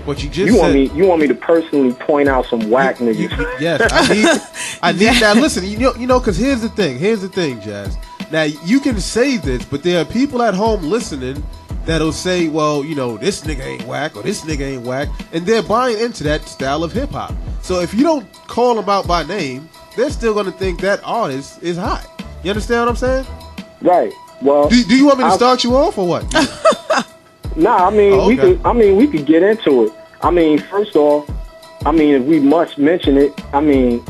What you just said. You want me to personally point out some whack niggas? Yes, I need that. Listen, you know, because here's the thing, Jazz. Now you can say this, but there are people at home listening that'll say, well, you know, this nigga ain't whack or this nigga ain't whack, and they're buying into that style of hip hop. So if you don't call them out by name, they're still gonna think that artist is hot. You understand what I'm saying? Right. Well, do you want me to start you off or what? Nah, I mean, we could get into it. I mean, first off, I mean, if we must mention it, I mean,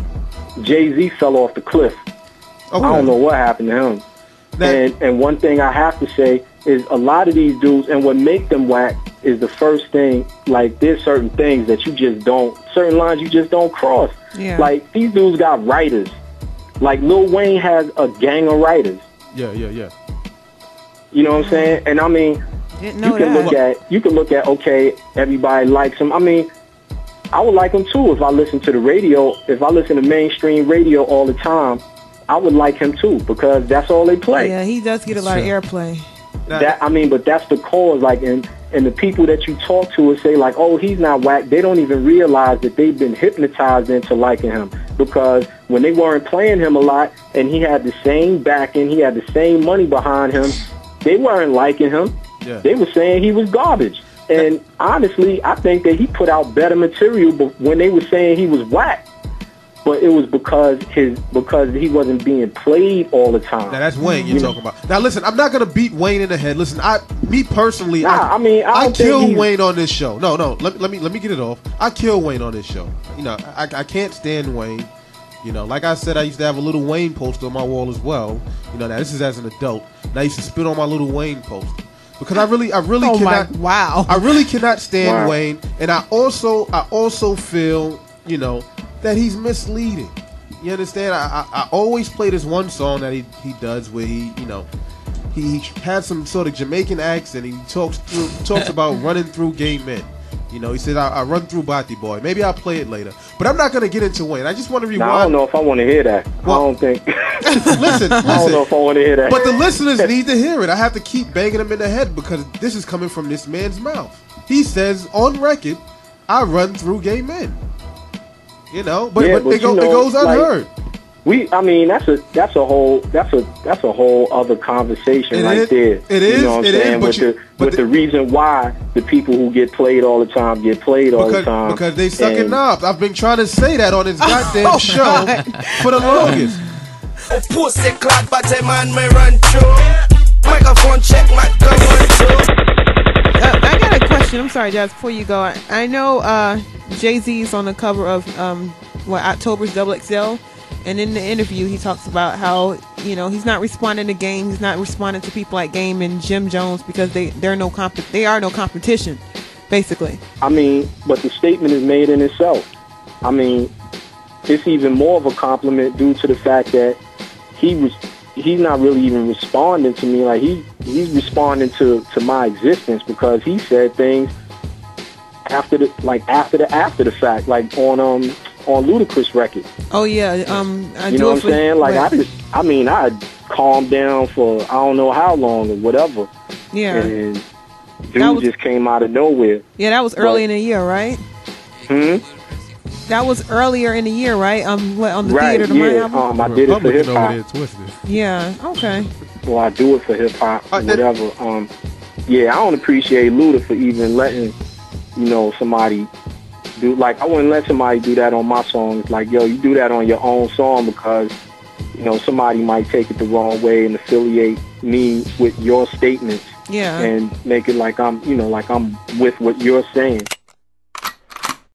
Jay-Z fell off the cliff. Okay. I don't know what happened to him. And one thing I have to say is a lot of these dudes, and what make them whack is the first thing, like, there's certain things that you just don't, certain lines you just don't cross. Yeah. Like, these dudes got writers. Like, Lil Wayne has a gang of writers. Yeah. You know what I'm saying? And I mean, you can look at, okay, everybody likes him. I mean, I would like him too if I listen to the radio. If I listen to mainstream radio all the time, I would like him too, because that's all they play. Yeah, he does get a lot of airplay. But that's the cause. Like, and the people that you talk to would say, like, oh, he's not whack. They don't even realize that they've been hypnotized into liking him, because when they weren't playing him a lot and he had the same backing, he had the same money behind him, they weren't liking him. Yeah. They were saying he was garbage. And honestly, I think that he put out better material when they were saying he was whack. But it was because he wasn't being played all the time. Now that's Wayne you're talking about. Now listen, I'm not gonna beat Wayne in the head. Listen, I kill Wayne on this show. No, let me get it off. I kill Wayne on this show. You know, I can't stand Wayne. You know, like I said, I used to have a Lil Wayne poster on my wall as well. You know, now this is as an adult. And I used to spit on my Lil Wayne poster. Because I really I really cannot stand Wayne, and I also feel, you know, that he's misleading. You understand? I always play this one song that he does where he has some sort of Jamaican accent. He talks about running through gay men. You know, he says I run through Bati Boy. Maybe I'll play it later, but I'm not going to get into Wayne. I just want to rewind. I don't know if I want to hear that. Well, I don't think. Listen. I don't know if I want to hear that. But the listeners need to hear it. I have to keep banging them in the head because this is coming from this man's mouth. He says on record, "I run through gay men." You know, but it goes unheard. That's a whole other conversation right there. It is. You know what I'm saying? But the reason why the people who get played all the time get played all the time because they sucking knobs. I've been trying to say that on this goddamn show for the longest. Pussy clock, but a man may run through. Microphone check, my gun run through. I got a question. I'm sorry, Jazz. Before you go, I know Jay-Z's on the cover of October's XXL. And in the interview, he talks about how, you know, he's not responding to Game. He's not responding to people like Game and Jim Jones because they are no competition, basically. I mean, but the statement is made in itself. I mean, it's even more of a compliment due to the fact that he's not really even responding to me. Like he's responding to my existence because he said things after the fact, like on Ludacris record. Oh yeah, you know what I'm saying? Like I calmed down for I don't know how long or whatever. Yeah. And dude just came out of nowhere. Yeah, that was early in the year, right? That was earlier in the year, right? On the Theater to My album. I did it for hip hop. Yeah. Okay. Well, I do it for hip hop, whatever. Yeah, I don't appreciate Luda for even letting somebody. Like, I wouldn't let somebody do that on my songs. Like, yo, you do that on your own song because, somebody might take it the wrong way and affiliate me with your statements. Yeah. And make it like I'm with what you're saying.